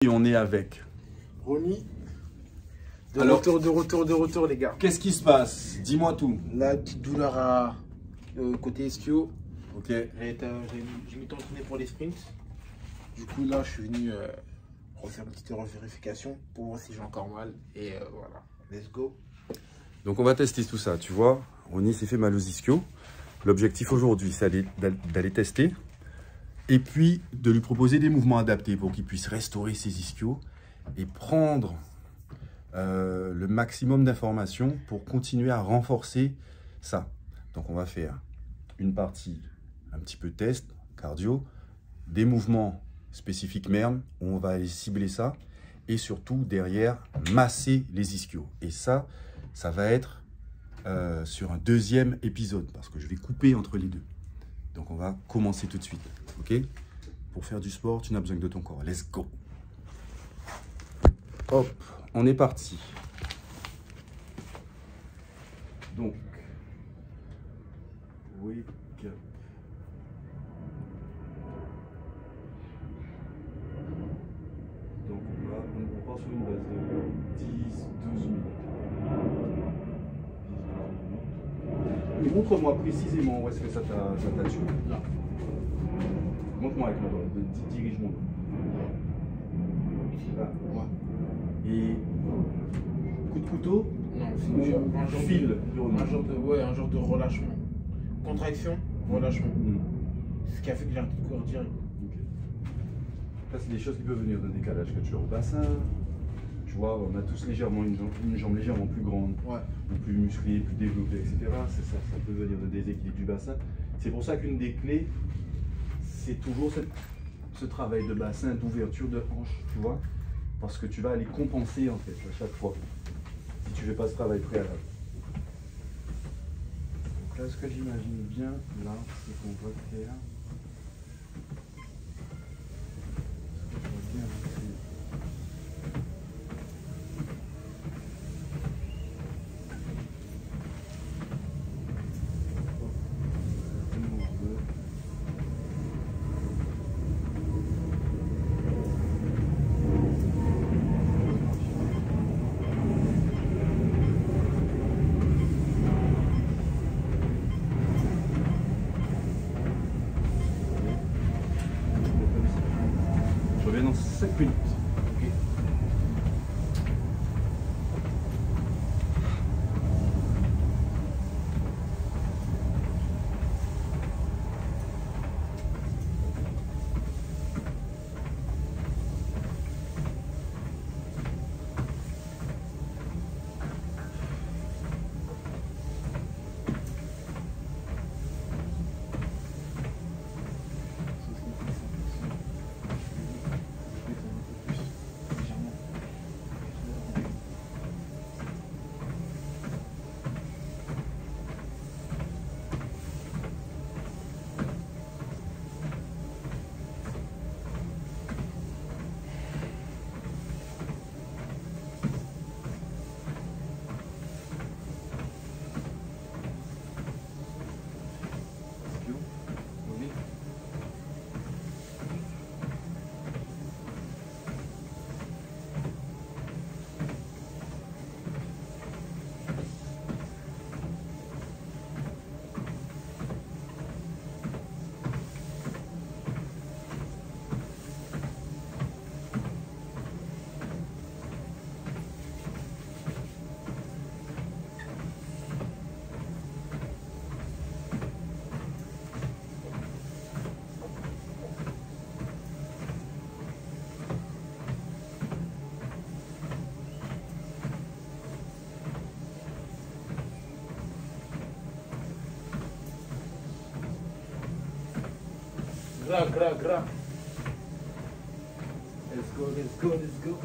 Et on est avec Ronnie. Alors, De retour, les gars. qu'est-ce qui se passe? Dis-moi tout. La petite douleur à côté ischio. Ok. J'ai mis temps entraîné pour les sprints. Du coup, là, je suis venu refaire une petite vérification pour voir si j'ai encore mal. Et voilà, let's go. Donc on va tester tout ça. Tu vois, Ronnie s'est fait mal aux ischios. L'objectif aujourd'hui, c'est d'aller tester et puis de lui proposer des mouvements adaptés pour qu'il puisse restaurer ses ischios et prendre le maximum d'informations pour continuer à renforcer ça. Donc on va faire une partie un petit peu test, cardio, des mouvements spécifiques MERM, on va aller cibler ça et surtout derrière masser les ischios. Et ça va être sur un deuxième épisode parce que je vais couper entre les deux. Donc on va commencer tout de suite, ok? Pour faire du sport, tu n'as besoin que de ton corps. Let's go! Hop, on est parti. Donc, wake up. Donc on part sur une base de 10-12 minutes. Mais montre-moi précisément où est-ce que ça t'a tué. Là. Montre-moi avec mon doigt, dirige mon doigt. Là. Ouais. Et coup de couteau? Non, c'est un genre de relâchement. Contraction, relâchement. Ce qui a fait que j'ai arrêté de courir direct. Okay. Ça, c'est des choses qui peuvent venir d'un décalage que tu as au bassin. Tu vois, on a tous légèrement une jambe légèrement plus grande, ouais, ou plus musclée, plus développée, etc. Ça peut venir d'un déséquilibre du bassin. C'est pour ça qu'une des clés, c'est toujours ce travail de bassin, d'ouverture de hanche, tu vois, parce que tu vas aller compenser en fait à chaque fois si tu ne fais pas ce travail préalable. Donc là, ce que j'imagine bien, là, c'est qu'on va faire. Ce que je vois bien, c'est je reviens dans 5 minutes. Okay. Gras. Let's go.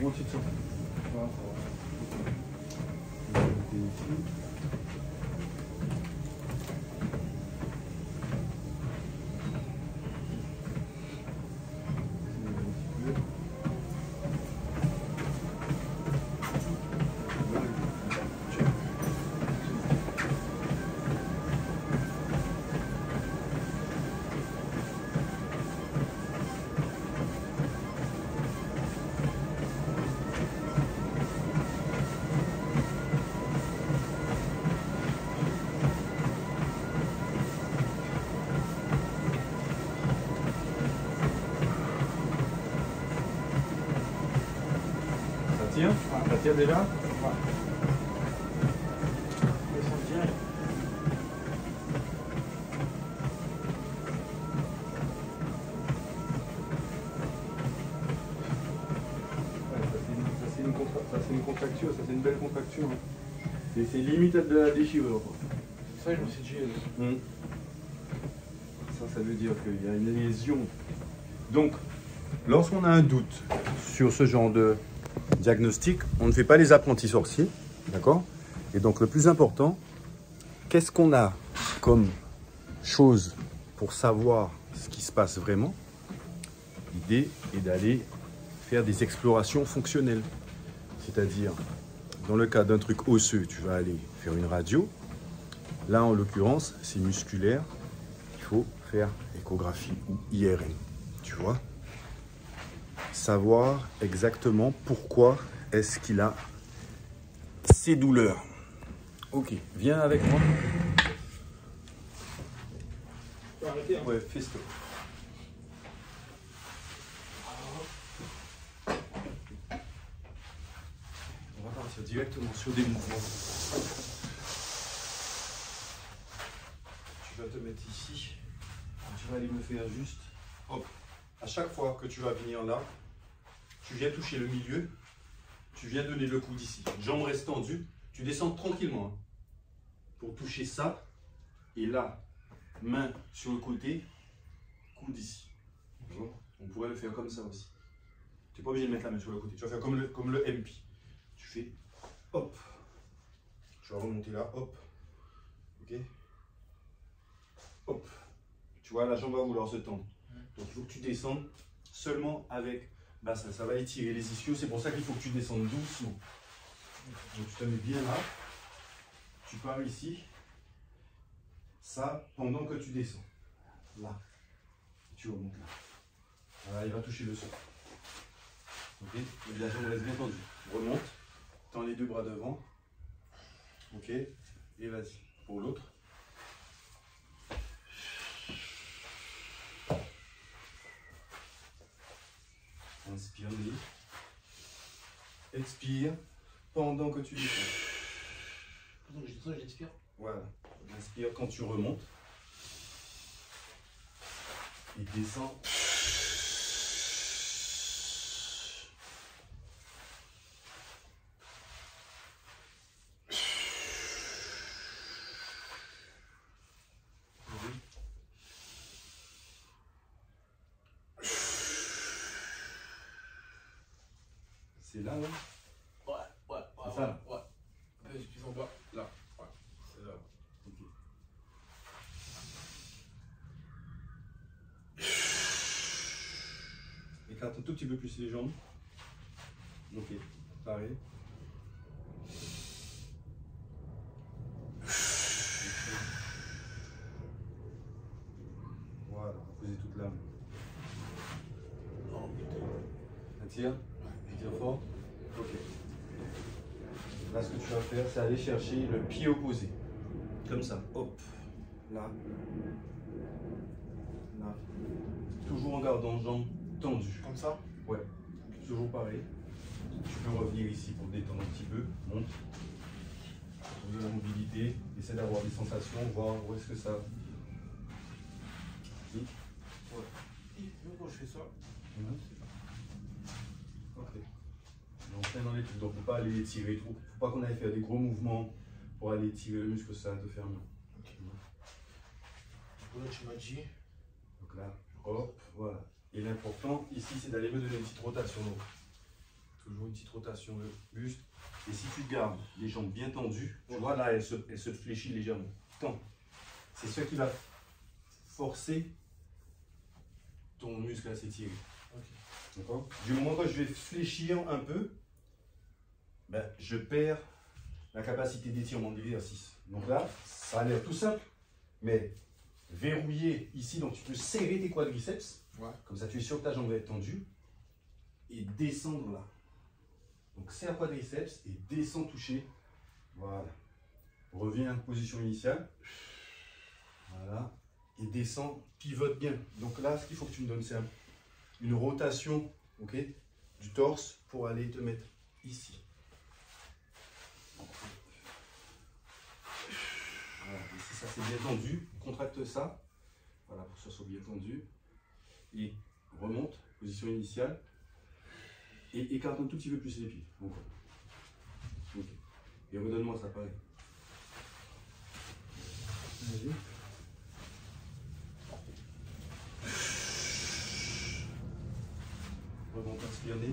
comment tu te sens? Voilà. Ça tient déjà? Ça c'est une contracture, ça c'est une belle contracture. Hein. C'est limite de la déchirure. Ça, je me suis dit. Ça veut dire qu'il y a une lésion. Donc, lorsqu'on a un doute sur ce genre de diagnostic, on ne fait pas les apprentis sorciers, d'accord? Et donc, le plus important, qu'est-ce qu'on a comme chose pour savoir ce qui se passe vraiment? L'idée est d'aller faire des explorations fonctionnelles. C'est-à-dire, dans le cas d'un truc osseux, tu vas aller faire une radio. Là, en l'occurrence, c'est musculaire. Il faut faire échographie ou IRM. Tu vois? Savoir exactement pourquoi est-ce qu'il a ces douleurs. Ok, viens avec moi. Tu peux arrêter, hein. Ouais, fais stop. On va partir directement sur des mouvements. Tu vas te mettre ici. Tu vas aller me faire juste. Hop. À chaque fois que tu vas venir là, tu viens toucher le milieu. Tu viens donner le coude ici. Jambes restent tendues. Tu descends tranquillement. Hein, pour toucher ça. Et là, main sur le côté, coude ici. On pourrait le faire comme ça aussi. Tu n'es pas obligé de mettre la main sur le côté. Tu vas faire comme le MP. Tu fais hop. Tu vas remonter là, hop. Ok. Hop. Tu vois, la jambe va vouloir se tendre. Donc il faut que tu descendes seulement avec. Bah ça va étirer les ischios. C'est pour ça qu'il faut que tu descendes doucement. Donc tu te mets bien là. Tu pars ici. Ça pendant que tu descends. Là. Tu remontes là. Voilà, il va toucher le sol. Ok. Et la jambe reste bien tendue. Remonte. Tends les deux bras devant. Ok. Et vas-y. Pour l'autre. Inspire, Nelly. Expire pendant que tu descends. Pendant que je descends, j'expire. Voilà. Inspire quand tu remontes. Et descends. C'est là, là. Ouais. C'est ça. Ouais. Un peu plus en bas. Là. Ouais. C'est là. Ok. Écarte un tout petit peu plus les jambes. Ok. Pareil. Voilà. Posez toute la main. Oh putain. Attire. Tire fort. Ok. Là, ce que tu vas faire, c'est aller chercher le pied opposé. Comme ça. Hop. Là. Là. Toujours en gardant jambes tendues. Comme ça? Ouais. Toujours pareil. Tu peux revenir ici pour détendre un petit peu. Monte. De la mobilité. Essaie d'avoir des sensations. Voir où est-ce que ça. Oui. Ouais. Et même quand je fais ça. Ok. Donc, dans les trucs. Donc, faut pas aller étirer trop. Faut pas qu'on aille faire des gros mouvements pour aller étirer le muscle, ça va te faire mal. Ok. Là, tu m'as dit. Donc là, hop, voilà. Et l'important ici, c'est d'aller me donner une petite rotation. Donc, toujours une petite rotation de buste. Et si tu gardes les jambes bien tendues, tu vois là, elle se fléchit légèrement. C'est ce qui va forcer ton muscle à s'étirer. D'accord. Du moment que je vais fléchir un peu, ben, je perds la capacité d'étirement de l'exercice. Donc là, ça a l'air tout simple, mais verrouiller ici, donc tu peux serrer tes quadriceps, comme ça tu es sûr que ta jambe va être tendue, et descendre là. Donc serre quadriceps et descends toucher. Voilà. Reviens en position initiale. Voilà. Et descends, pivote bien. Donc là, ce qu'il faut que tu me donnes, c'est une rotation, ok, du torse pour aller te mettre ici. Voilà. Ici, ça c'est bien tendu. Contracte ça. Voilà, pour que ça soit bien tendu. Et remonte, position initiale. Et écarte un tout petit peu plus les pieds. Encore. Ok. Et redonne-moi ça pareil. Vas-y. Remonte, inspire nez.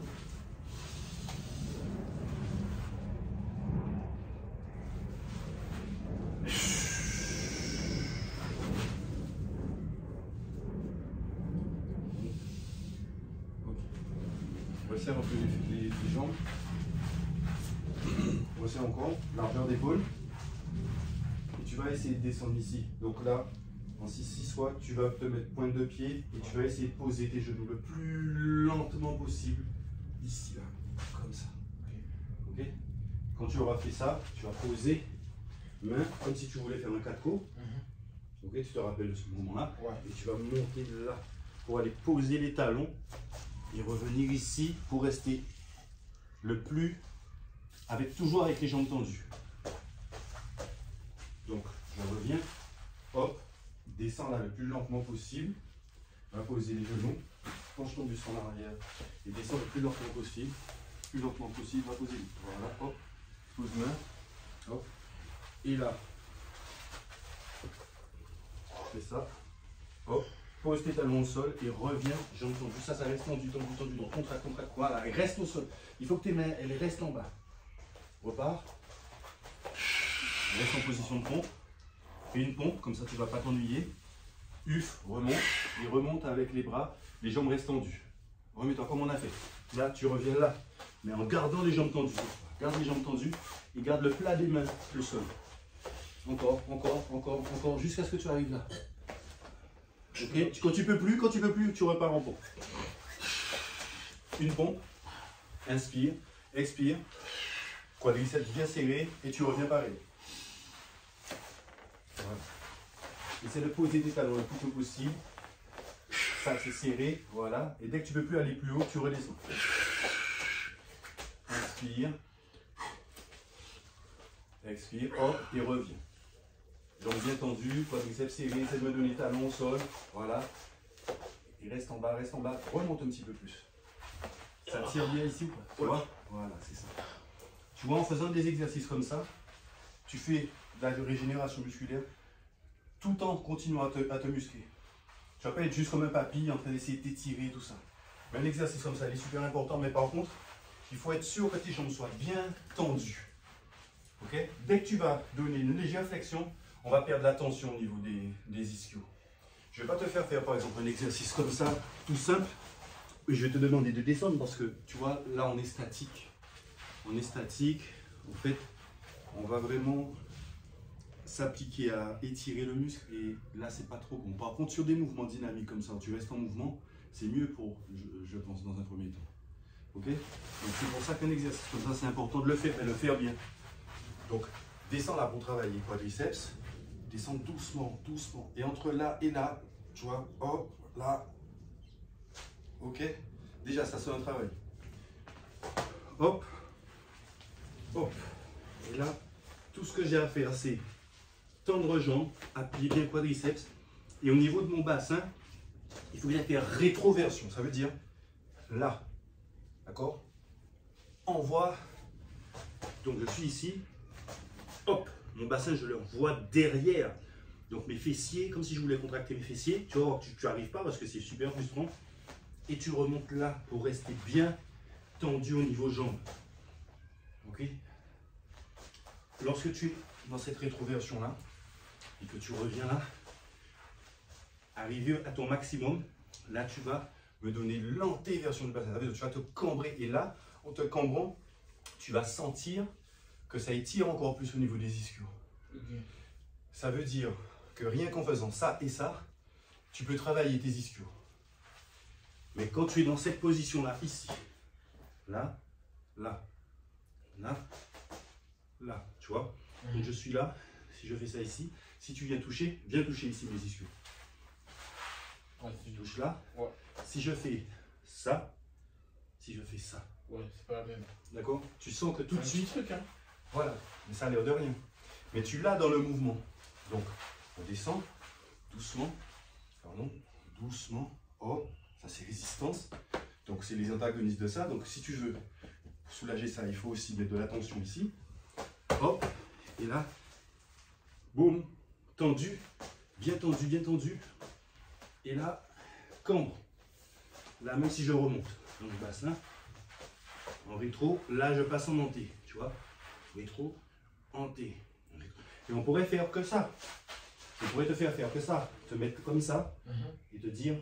Resserre un peu les jambes. Resserre encore, largeur d'épaule. Et tu vas essayer de descendre ici. Donc là, en 6-6 fois, tu vas te mettre pointe de pied et tu vas essayer de poser tes genoux le plus lentement possible. Ici, là, comme ça. Ok. Quand tu auras fait ça, tu vas poser main comme si tu voulais faire un 4 côtes. Ok, tu te rappelles de ce moment-là. Et tu vas monter là pour aller poser les talons. Et revenir ici pour rester le plus, toujours avec les jambes tendues. Donc, je reviens, hop, descends là le plus lentement possible, va poser les genoux, penche ton buste en arrière et descends le plus lentement possible, va poser les. Voilà, hop, pose main, hop, et là, je fais ça, hop. Pose tes talons au sol et reviens, jambes tendues. Ça reste tendu, tendu, tendu. Donc contracte, contracte. Voilà, et reste au sol. Il faut que tes mains, elles restent en bas. Repars. Reste en position de pompe. Fais une pompe, comme ça tu ne vas pas t'ennuyer. Uf, remonte. Et remonte avec les bras. Les jambes restent tendues. Remets-toi comme on a fait. Là, tu reviens là. Mais en gardant les jambes tendues. Garde les jambes tendues et garde le plat des mains, le sol. Encore, encore, encore, encore, jusqu'à ce que tu arrives là. Ok, quand tu peux plus, tu repars en pompe. Une pompe, inspire, expire, quadriceps bien serré et tu reviens pareil. Voilà. Essaie de poser tes talons le plus tôt possible. Ça c'est serré, voilà. Et dès que tu peux plus aller plus haut, tu redescends. Inspire, expire, hop, et reviens. Jambes bien tendues, quadriceps serré, essaie de me donner talons au sol, voilà. Et reste en bas, remonte un petit peu plus. Ça tire bien ici, quoi. Tu vois? Voilà, c'est ça. Tu vois, en faisant des exercices comme ça, tu fais de la régénération musculaire tout en continuant à te muscler. Tu vas pas être juste comme un papy en train d'essayer de t'étirer, tout ça. Mais un exercice comme ça, il est super important, mais par contre, il faut être sûr que tes jambes soient bien tendues. Okay? Dès que tu vas donner une légère flexion, on va perdre la tension au niveau des ischios. Je ne vais pas te faire par exemple un exercice comme ça, tout simple. Et je vais te demander de descendre parce que tu vois, là on est statique. On est statique. En fait, on va vraiment s'appliquer à étirer le muscle et là c'est pas trop bon. Par contre, sur des mouvements dynamiques comme ça, où tu restes en mouvement, c'est mieux pour, je pense, dans un premier temps. Ok? Donc c'est pour ça qu'un exercice comme ça, c'est important de le faire, mais le faire bien. Donc, descends là pour travailler quadriceps. Descends doucement, doucement. Et entre là et là, tu vois, hop, là. Ok? Déjà, ça c'est un travail. Hop, hop. Et là, tout ce que j'ai à faire, c'est tendre jambes, appuyer bien quadriceps. Et au niveau de mon bassin, il faut bien faire rétroversion. Ça veut dire là. D'accord? Envoie. Donc, je suis ici. Hop, mon bassin, je le vois derrière. Donc mes fessiers, comme si je voulais contracter mes fessiers. Tu vois, tu n'arrives pas parce que c'est super frustrant. Et tu remontes là pour rester bien tendu au niveau jambes. Ok. Lorsque tu es dans cette rétroversion là et que tu reviens là, arrivé à ton maximum, là tu vas me donner l'antéversion du bassin. Ça veut dire que tu vas te cambrer et là, en te cambrant, tu vas sentir que ça étire encore plus au niveau des ischios. Okay. Ça veut dire que rien qu'en faisant ça et ça, tu peux travailler tes ischios. Mais quand tu es dans cette position-là, ici, là, là, là, là, tu vois, donc je suis là, si je fais ça ici, si tu viens toucher ici mes ischios. Ouais, tu touches là, ouais. Si je fais ça, ouais, c'est pas la même. D'accord? Tu sens que tout de suite, truc, hein. voilà, mais ça a l'air de rien. Mais tu l'as dans le mouvement. Donc, on descend, doucement, pardon, doucement, hop, ça c'est résistance. Donc c'est les antagonistes de ça. Donc si tu veux soulager ça, il faut aussi mettre de la tension ici. Hop, et là, boum, tendu, bien tendu, bien tendu. Et là, cambre. Là, même si je remonte dans le bassin, en rétro, là je passe en hanté, tu vois. Rétro, hanté. Et on pourrait faire que ça. On pourrait te faire que ça. Te mettre comme ça et te dire,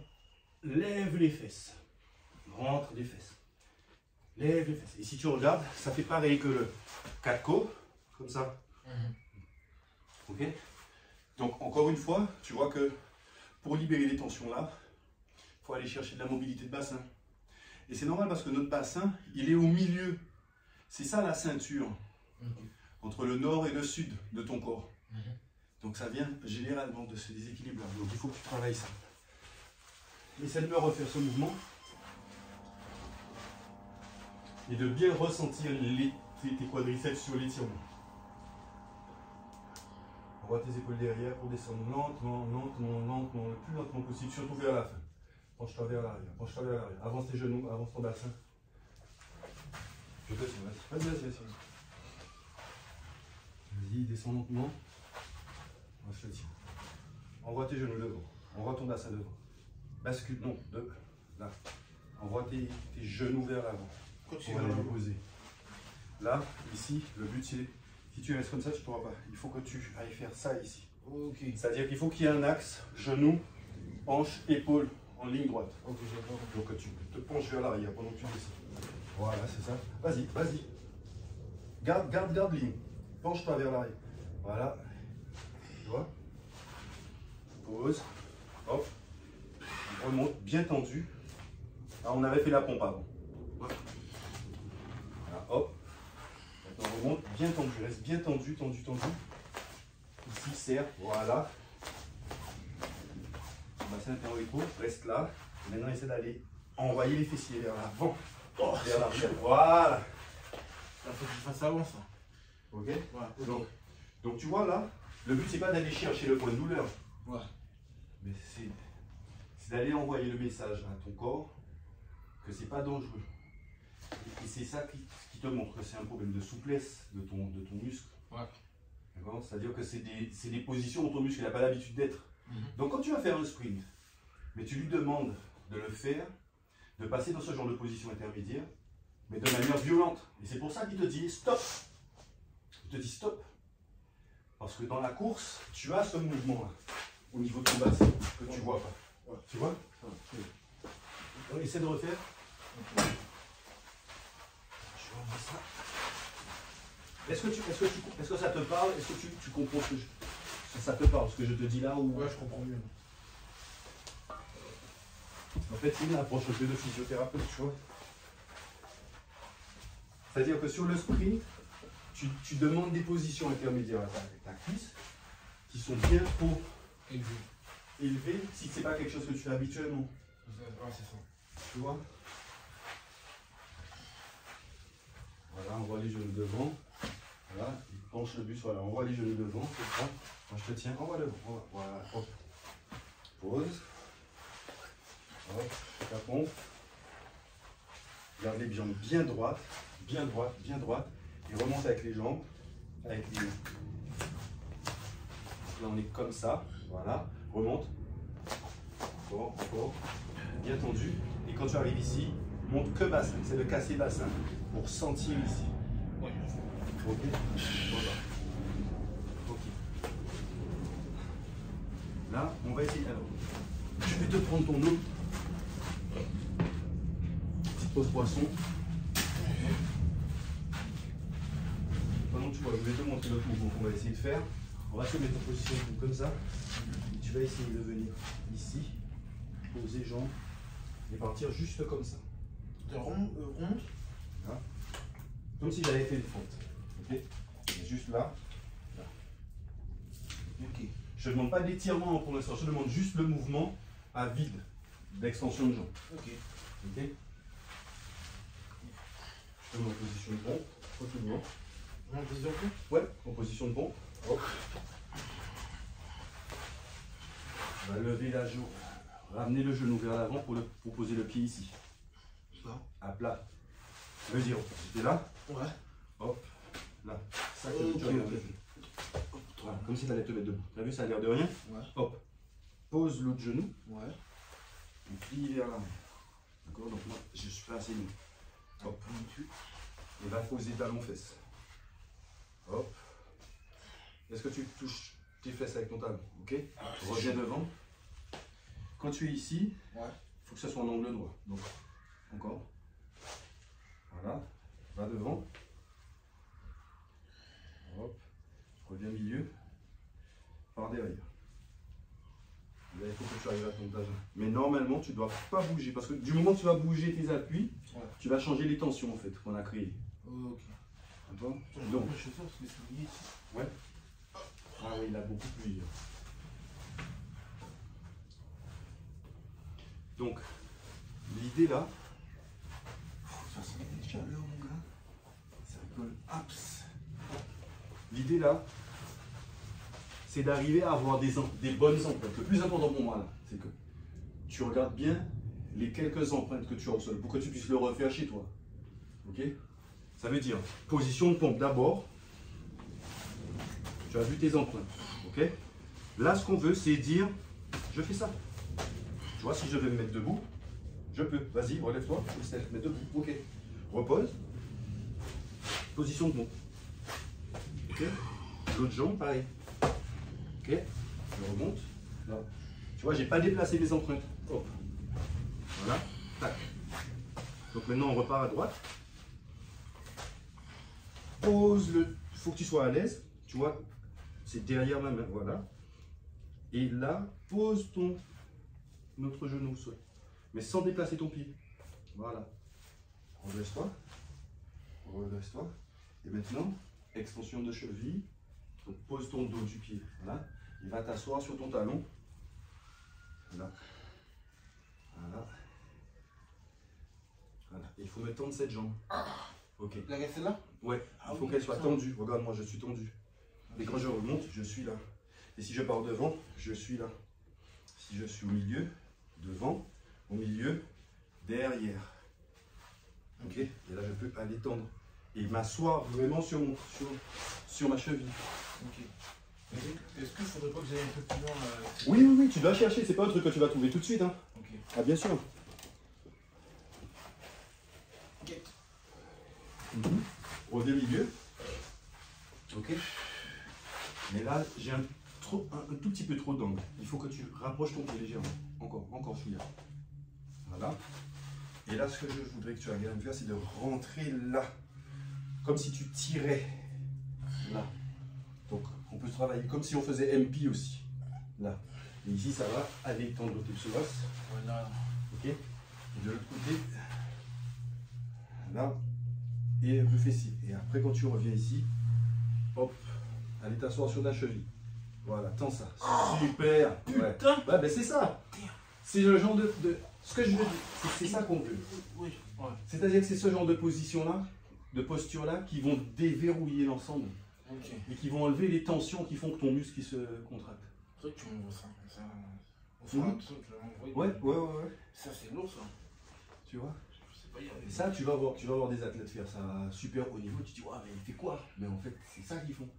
lève les fesses. Rentre les fesses. Lève les fesses. Et si tu regardes, ça fait pareil que le 4 côtes, comme ça. Ok? Donc encore une fois, tu vois que pour libérer les tensions là, il faut aller chercher de la mobilité de bassin. Et c'est normal parce que notre bassin, il est au milieu. C'est ça la ceinture. Entre le nord et le sud de ton corps. Donc ça vient généralement de ce déséquilibre-là. Donc il faut que tu travailles ça. Essaie de me refaire ce mouvement. Et de bien ressentir tes quadriceps sur l'étirement. Envoie tes épaules derrière pour descendre lentement, lentement, lentement, le plus lentement possible, surtout vers la fin. Penche-toi vers l'arrière, penche-toi vers l'arrière. Avance tes genoux, avance ton bassin. Je te tiens, vas-y, vas-y, vas-y. Vas-y, descends lentement. Moi, je te tiens. Envoie tes genoux devant. Envoie ton bassin devant. Bascule, non, là. Envoie tes genoux vers l'avant. Pour aller les poser. Là, ici, le but c'est, si tu restes comme ça, tu ne pourras pas. Il faut que tu ailles faire ça ici. Okay. C'est-à-dire qu'il faut qu'il y ait un axe, genou, hanche, épaule, en ligne droite. Okay, donc tu te penches vers l'arrière pendant que tu descends. Voilà, c'est ça. Vas-y, vas-y. Garde ligne. Penche-toi vers l'arrière. Voilà. Tu vois? Pose. Hop. On remonte, bien tendu. Là, on avait fait la pompe avant. Voilà, hop. Maintenant, on remonte, bien tendu. Reste bien tendu, tendu, tendu. Ici, serre. Voilà. Bassin interrétro, reste là. Maintenant, essaie d'aller envoyer les fessiers vers l'avant. Oh, vers l'arrière. Voilà. Là, faut que je fasse avant ça. Ok, Ouais, okay. Donc, tu vois là, le but, c'est pas d'aller chercher le point de douleur. Ouais. Mais c'est d'aller envoyer le message à ton corps que c'est pas dangereux. Et c'est ça qui te montre que c'est un problème de souplesse de ton muscle. Ouais. C'est-à-dire que c'est des positions où ton muscle n'a pas l'habitude d'être. Donc quand tu vas faire un sprint, mais tu lui demandes de le faire, de passer dans ce genre de position intermédiaire, mais de manière violente. Et c'est pour ça qu'il te dit stop. Il te dit stop. Parce que dans la course, tu as ce mouvement-là, au niveau de ton bassin, que tu vois pas. Ouais. Tu vois? Donc, essaie de refaire. Je vois ça. Est-ce que ça te parle? Est-ce que tu comprends ce que ça te parle, ce que je te dis là ou... Ouais, je comprends mieux. En fait, c'est une approche un peu de physiothérapeute, tu vois. C'est-à-dire que sur le sprint, tu demandes des positions intermédiaires à ta cuisse qui sont bien trop élevées si ce n'est pas quelque chose que tu fais habituellement. Ouais, c'est ça. Tu vois? Voilà, on voit les genoux devant. Voilà, il penche le buste, voilà, on voit les genoux devant, c'est ça. Moi je te tiens, on va devant, voilà, hop. Pose. Hop, la pompe. Garde les jambes bien droites, bien droites, bien droites. Et remonte avec les jambes, avec les mains. Là on est comme ça, voilà, remonte. Encore, encore, bien tendu. Et quand tu arrives ici, monte que bassin, c'est de casser bassin pour sentir ici. Ouais. Ok. Voilà. Ok. Là, on va essayer. Alors, je vais te prendre ton eau. Petite pause poisson. Pendant que tu vois, je vais te montrer l'autre mouvement qu'on va essayer de faire. On va se mettre en position comme ça. Tu vas essayer de venir ici, poser jambes et partir juste comme ça. De rond. Là. Comme si j'avais fait une fente. Ok. Et juste là. Là. Ok. Je ne demande pas d'étirement pour l'instant, je demande juste le mouvement à vide d'extension de jambes. Ok. Ok. Je te mets en position de pompe. Tranquillement. En position de pompe. Ouais, en position de pompe. Hop. On va lever la jambe. Ramener le genou vers l'avant pour poser le pied ici. Ça. À plat. Ça veut dire, j'étais là. Ouais. Hop. Là. Ça que tu regardes. Voilà, comme si tu allais te mettre debout. Tu as vu, ça a l'air de rien. Ouais. Hop. Pose l'autre genou. Ouais. Et plie vers l'avant. D'accord. Donc moi, je suis pas assez loin. Hop. Et va poser talon-fesse. Hop. Est-ce que tu touches tes fesses avec ton talon? Ok. Reviens devant. Quand tu es ici, il faut que ce soit en angle droit. Donc, encore. Voilà. Va devant. Hop. Reviens au milieu. Par derrière. Là, il faut que tu arrives à ton tagin. Mais normalement, tu ne dois pas bouger. Parce que du moment que tu vas bouger tes appuis, tu vas changer les tensions en fait qu'on a créées. Ok. Attends. Donc, je sais parce que c'est lié ici. Ouais. Ah oui, il a beaucoup plus. Donc, l'idée là, Ça c'est déjà l'heure, mon gars. ça rigole. Aps. L'idée là, c'est d'arriver à avoir des bonnes empreintes. Le plus important pour moi là, c'est que tu regardes bien les quelques empreintes que tu as au sol pour que tu puisses le refaire chez toi. Ok? Ça veut dire position de pompe d'abord. Tu as vu tes empreintes. Ok? Là, ce qu'on veut, c'est dire je fais ça. Tu vois, si je vais me mettre debout, je peux. Vas-y, relève-toi. Je vais te mettre debout. Ok. Repose. Position de pompe. Ok? L'autre jambe, pareil. Ok? Je remonte. Là. Tu vois, j'ai pas déplacé mes empreintes. Hop. Voilà. Tac. Donc maintenant, on repart à droite. Pose le. Il faut que tu sois à l'aise. Tu vois, c'est derrière ma main. Voilà. Et là, pose notre genou au sol. Mais sans déplacer ton pied. Voilà. Redresse-toi. Redresse-toi. Et maintenant, extension de cheville. Donc pose ton dos du pied. Voilà. Il va t'asseoir sur ton talon. Voilà. Voilà. Voilà. Il faut me tendre cette jambe. Ok. La reste là? Ouais. Il faut qu'elle soit tendue. Regarde, moi je suis tendu. Et quand je remonte, je suis là. Et si je pars devant, je suis là. Si je suis au milieu, devant, au milieu, derrière. Ok. Et là, je peux aller tendre. Et m'asseoir vraiment sur ma cheville. Ok. Est-ce qu'il ne faudrait pas que j'aille un peu plus loin Oui, oui, oui, tu dois chercher. C'est pas un truc que tu vas trouver tout de suite. Hein. Ok. Ah, bien sûr. Ok. Reviens au milieu. Ok. Mais là, j'ai un tout petit peu trop d'angle. Il faut que tu rapproches ton pied légèrement. Encore, fouille. Voilà. Et là, ce que je voudrais que tu regardes faire, c'est de rentrer là. Comme si tu tirais là. Donc, on peut travailler comme si on faisait MP aussi. Là. Et ici, ça va aller tendre tes psoas. Voilà. Ok. Et de l'autre côté, là. Et un peu fessier. Et après, quand tu reviens ici, hop, allez t'asseoir sur la cheville. Voilà, tends ça. Super. Putain. Ouais, ben c'est ça. C'est le genre de... Ce que je veux dire, c'est ça qu'on veut. Oui. Ouais. C'est-à-dire que c'est ce genre de position-là, de posture-là, qui vont déverrouiller l'ensemble. Ok. Et qui vont enlever les tensions qui font que ton muscle qui se contracte. C'est vrai que tu m'envoies ça. On fera un truc, je vais m'envoyer. Ouais. Ça, c'est lourd, ça. Tu vois? Je sais pas y aller. Et ça, tu vas voir des athlètes faire ça super haut niveau. Tu te dis, ouais, mais il fait quoi? Mais en fait, c'est ça qu'ils font.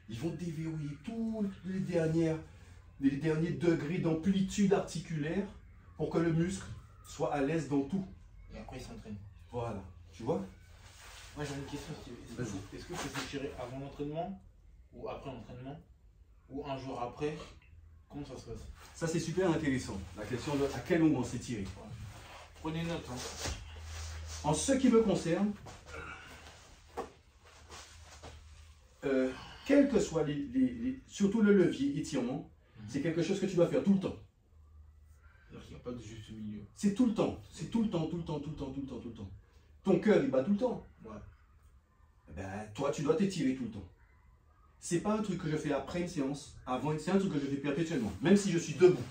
Ils vont déverrouiller tous les derniers degrés d'amplitude articulaire pour que le muscle soit à l'aise dans tout. Et après, il s'entraîne. Voilà. Tu vois? Moi, j'ai une question. Est-ce qu'il faut s'étirer avant l'entraînement ou après l'entraînement ou un jour après? Comment ça se passe? Ça, c'est super intéressant. La question de à quel moment s'étirer. Ouais. Prenez note. Hein. En ce qui me concerne, quel que soit surtout le levier étirement, c'est quelque chose que tu dois faire tout le temps. Il n'y a pas de juste milieu. C'est tout le temps. C'est tout le temps, tout le temps, tout le temps, tout le temps, tout le temps. Ton cœur, il bat tout le temps. Ouais. Ben, toi, tu dois t'étirer tout le temps. C'est pas un truc que je fais après une séance, avant une séance, c'est un truc que je fais perpétuellement. Même si je suis debout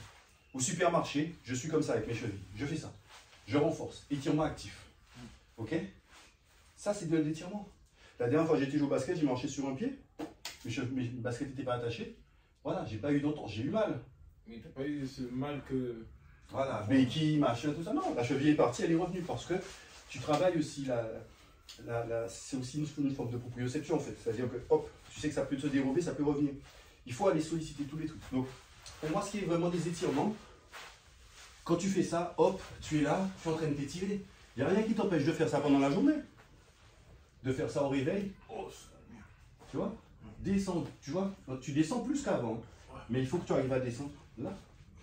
au supermarché, je suis comme ça avec mes chevilles. Je fais ça. Je renforce. Étirement actif. Ok? Ça, c'est de l'étirement. La dernière fois que j'étais joué au basket, j'ai marché sur un pied. Mes baskets n'étaient pas attachés. Voilà, j'ai pas eu d'entente, j'ai eu mal. Mais t'as pas eu ce mal que... Voilà, béquille, machin, tout ça. Non, la cheville est partie, elle est revenue parce que tu travailles aussi c'est aussi une forme de proprioception en fait. C'est-à-dire que, hop, tu sais que ça peut se dérober, ça peut revenir. Il faut aller solliciter tous les trucs. Donc, pour moi, ce qui est vraiment des étirements, quand tu fais ça, hop, tu es là, tu es en train de t'étirer. Il n'y a rien qui t'empêche de faire ça pendant la journée. De faire ça au réveil. Oh, tu vois? Descendre, tu vois? Tu descends plus qu'avant. Ouais. Mais il faut que tu arrives à descendre là.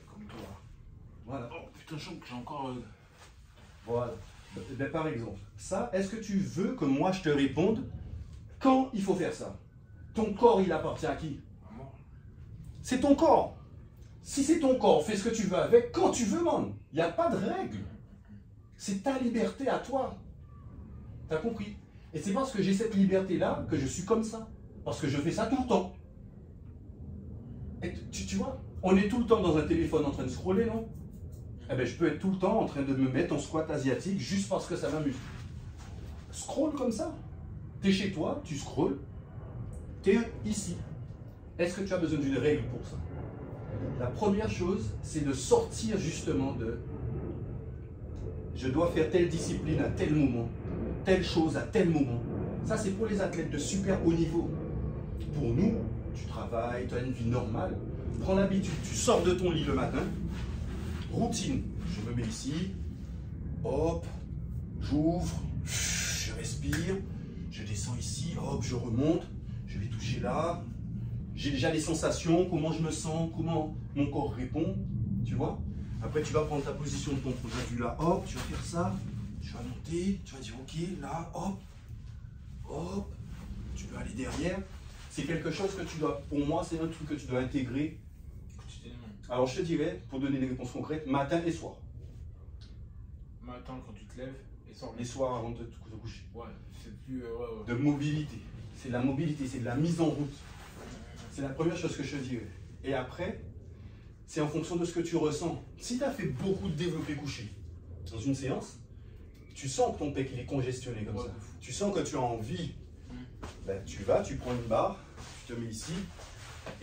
Comme toi. Voilà. Oh putain, je sens que j'ai encore... Voilà. Ben, par exemple, ça, est-ce que tu veux que moi je te réponde quand il faut faire ça? Ton corps, il appartient à qui? C'est ton corps. Si c'est ton corps, fais ce que tu veux avec, quand tu veux, man. Il n'y a pas de règle. C'est ta liberté à toi. T'as compris? Et c'est parce que j'ai cette liberté-là que je suis comme ça. Parce que je fais ça tout le temps. Et tu vois, on est tout le temps dans un téléphone en train de scroller, non? Eh bien, je peux être tout le temps en train de me mettre en squat asiatique juste parce que ça m'amuse. Scroll comme ça. T'es chez toi, tu scrolles. T'es ici. Est-ce que tu as besoin d'une règle pour ça? La première chose, c'est de sortir justement de je dois faire telle discipline à tel moment, telle chose à tel moment. Ça, c'est pour les athlètes de super haut niveau. Pour nous, tu travailles, tu as une vie normale. Prends l'habitude, tu sors de ton lit le matin. Routine, je me mets ici, hop, j'ouvre, je respire, je descends ici, hop, je remonte, je vais toucher là. J'ai déjà les sensations, comment je me sens, comment mon corps répond, tu vois. Après, tu vas prendre ta position de ton produit là, hop, tu vas faire ça, tu vas monter, tu vas dire ok, là, hop, hop, tu peux aller derrière. C'est quelque chose que tu dois, pour moi, c'est un truc que tu dois intégrer. Alors, je te dirais, pour donner des réponses concrètes, matin et soir. Matin quand tu te lèves et soir. Les soirs avant de te coucher. Ouais, c'est plus... De mobilité. C'est de la mobilité, c'est de la mise en route. C'est la première chose que je te dirais. Et après, c'est en fonction de ce que tu ressens. Si tu as fait beaucoup de développé couché dans une séance, tu sens que ton pec il est congestionné comme ça. Tu sens que tu as envie. Ben, tu vas, tu prends une barre, tu te mets ici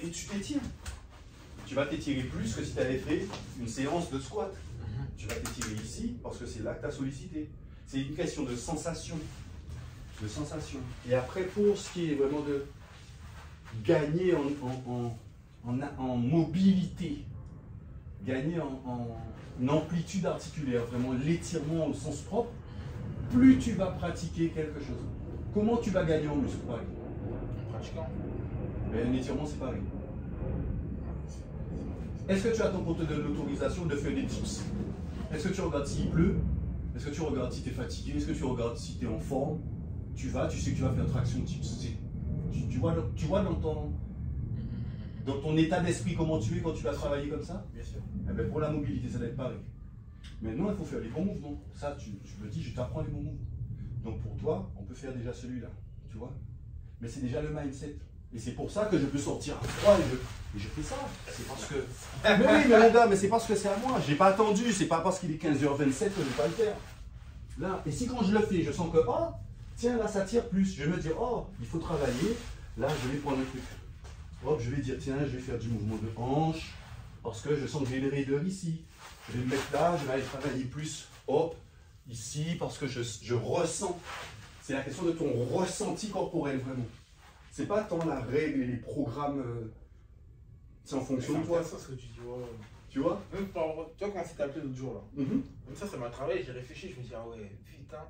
et tu t'étires. Tu vas t'étirer plus que si tu avais fait une séance de squat. Tu vas t'étirer ici parce que c'est là que tu as sollicité. C'est une question de sensation. De sensation. Et après, pour ce qui est vraiment de gagner en mobilité, gagner en amplitude articulaire, vraiment l'étirement au sens propre, plus tu vas pratiquer quelque chose. Comment tu vas gagner en muscle, pareil? En pratiquant. Mais un étirement, c'est pareil. Est-ce que tu attends qu'on te donne l'autorisation de faire des tips? Est-ce que tu regardes s'il pleut? Est-ce que tu regardes si tu es fatigué? Est-ce que tu regardes si tu es en forme? Tu sais que tu vas faire traction tips. Tu vois dans ton état d'esprit comment tu es quand tu vas travailler comme ça? Bien sûr. Eh bien, pour la mobilité, ça doit être pareil. Maintenant, il faut faire les bons mouvements. Ça, tu me dis, je t'apprends les bons mouvements. Donc pour toi, on peut faire déjà celui-là, tu vois. Mais c'est déjà le mindset. Et c'est pour ça que je peux sortir à froid et je fais ça. C'est parce que... Mais oui, mais mon gars, mais c'est parce que c'est à moi. J'ai pas attendu. C'est pas parce qu'il est 15h27 que je vais pas le faire. Là, et si quand je le fais, je sens que, oh, tiens, là, ça tire plus. Je vais me dire, oh, il faut travailler. Là, je vais prendre un truc. Hop, je vais dire, tiens, je vais faire du mouvement de hanche. Parce que je sens que j'ai une raideur ici. Je vais me mettre là, je vais aller travailler plus. Hop, ici, parce que je ressens. C'est la question de ton ressenti corporel, vraiment. C'est pas tant la règle et les programmes, c'est en fonction de toi. Ça, ce que tu dis, ouais. Tu vois? Même tu vois quand c'est appelé l'autre jour là. Même ça m'a travaillé, j'ai réfléchi, je me suis dit, ah ouais, putain,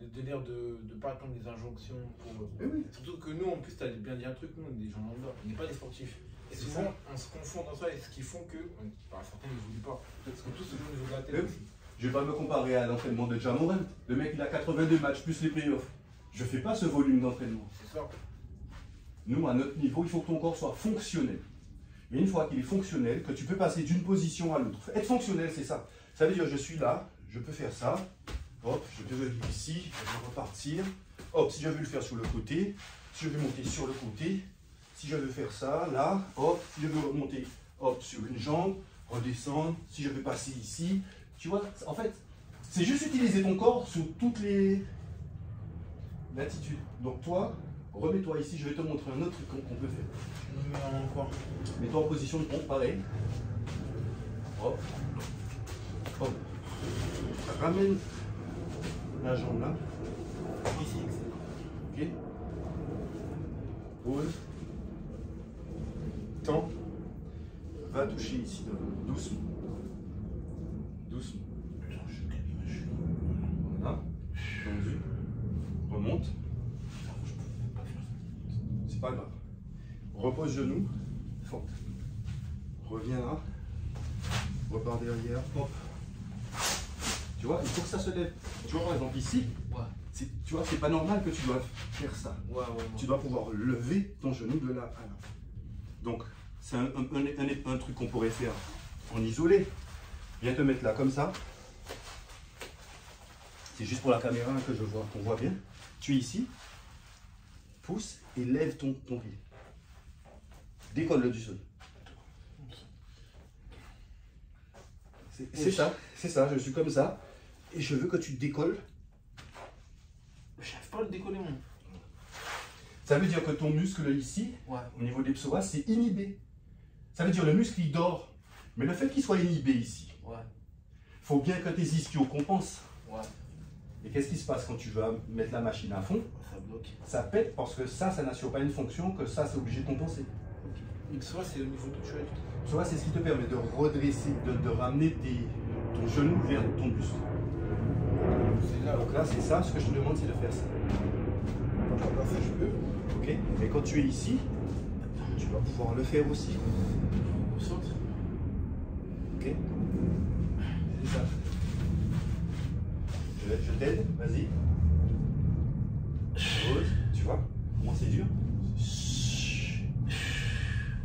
le délire de ne pas attendre des injonctions pour. Oui. Surtout que nous, en plus, tu as bien dit un truc, nous, on est des gens lambda, on n'est pas des sportifs. Et souvent, on se confond dans ça et ce qui font que. Certains ne voulaient pas. Parce que tout se joue au niveau de la tête aussi. Je vais pas me comparer à l'entraînement de Jamorant. Le mec, il a 82 matchs plus les playoffs. Je fais pas ce volume d'entraînement. C'est ça. Nous, à notre niveau, il faut que ton corps soit fonctionnel. Et une fois qu'il est fonctionnel, que tu peux passer d'une position à l'autre. Être fonctionnel, c'est ça. Ça veut dire, je suis là, je peux faire ça. Hop, je peux venir ici, je vais repartir. Hop, si je veux le faire sur le côté, si je veux monter sur le côté, si je veux faire ça, là, hop, si je veux remonter, hop, sur une jambe, redescendre, si je veux passer ici. Tu vois, en fait, c'est juste utiliser ton corps sur toutes les latitudes. Donc toi, remets-toi ici, je vais te montrer un autre truc qu'on peut faire. Je me mets encore. Mets-toi en position de pompe, pareil. Hop. Hop. Ramène la jambe là. Ici. Ok. Pose. Tends. Va toucher ici devant. Doucement. Doucement. Voilà. Tendu. Remonte. C'est pas grave. Repose genou. Forte. Reviens là. Repars derrière. Hop. Tu vois, il faut que ça se lève. Tu vois, par exemple, ici, tu vois, c'est pas normal que tu doives faire ça. Tu dois pouvoir lever ton genou de là à là. Donc, c'est un truc qu'on pourrait faire en isolé. Viens te mettre là comme ça. C'est juste pour la caméra que je vois, qu'on voit bien. Tu es ici. Pousse et lève ton pied. Décolle-le du sol. C'est ça, je suis comme ça. Et je veux que tu décolles. Je n'arrive pas à le décoller, moi. Ça veut dire que ton muscle ici, au niveau des psoas, c'est inhibé. Ça veut dire le muscle, il dort. Mais le fait qu'il soit inhibé ici, faut bien que tes ischios compensent. Et qu'est-ce qui se passe quand tu veux mettre la machine à fond? Ça bloque. Ça pète parce que ça n'assure pas une fonction, que ça, c'est obligé de compenser. Et que soit c'est au niveau de chouette. Tu vois, c'est ce qui te permet de redresser, de ramener ton genou vers ton buste. C'est là. Donc là, c'est ça, ce que je te demande, c'est de faire ça. Quand ça, je peux. Ok. Et quand tu es ici, tu vas pouvoir le faire aussi. On saute. Ok. C'est ça. Je t'aide, vas-y. Pause. Tu vois comment c'est dur?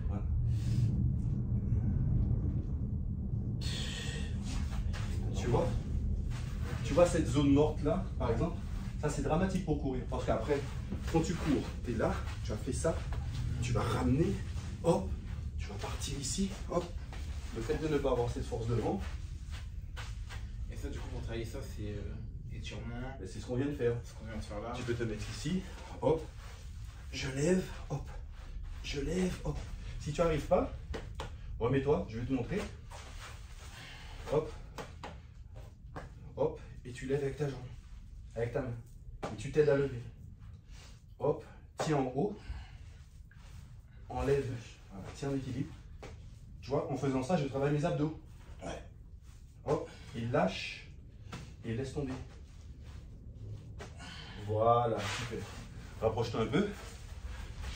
Voilà. Tu vois cette zone morte là, par exemple? Ça, c'est dramatique pour courir. Parce qu'après, quand tu cours, tu es là, tu as fait ça, tu vas ramener, hop, tu vas partir ici, hop. Le fait de ne pas avoir cette force devant. Et ça, du coup, pour travailler ça, c'est étirement. C'est ce qu'on vient de faire. Ce qu'on vient de faire là. Tu peux te mettre ici, hop, je lève, hop, je lève, hop. Si tu n'arrives pas, remets-toi, je vais te montrer. Hop, hop, et tu lèves avec ta jambe, avec ta main. Et tu t'aides à lever. Hop, tiens en haut, enlève, voilà, tiens en équilibre. Tu vois, en faisant ça, je travaille mes abdos. Hop, et lâche, et laisse tomber. Voilà, super. Rapproche-toi un peu.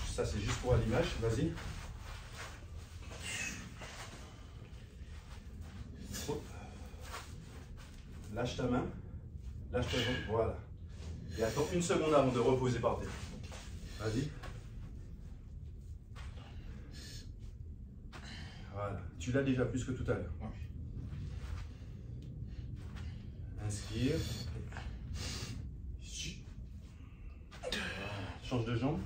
Ça, c'est juste pour l'image. Vas-y. Lâche ta main. Lâche ta jambe. Voilà. Et attends une seconde avant de reposer par terre. Vas-y. Voilà. Tu l'as déjà plus que tout à l'heure. Inspire. Change de jambe.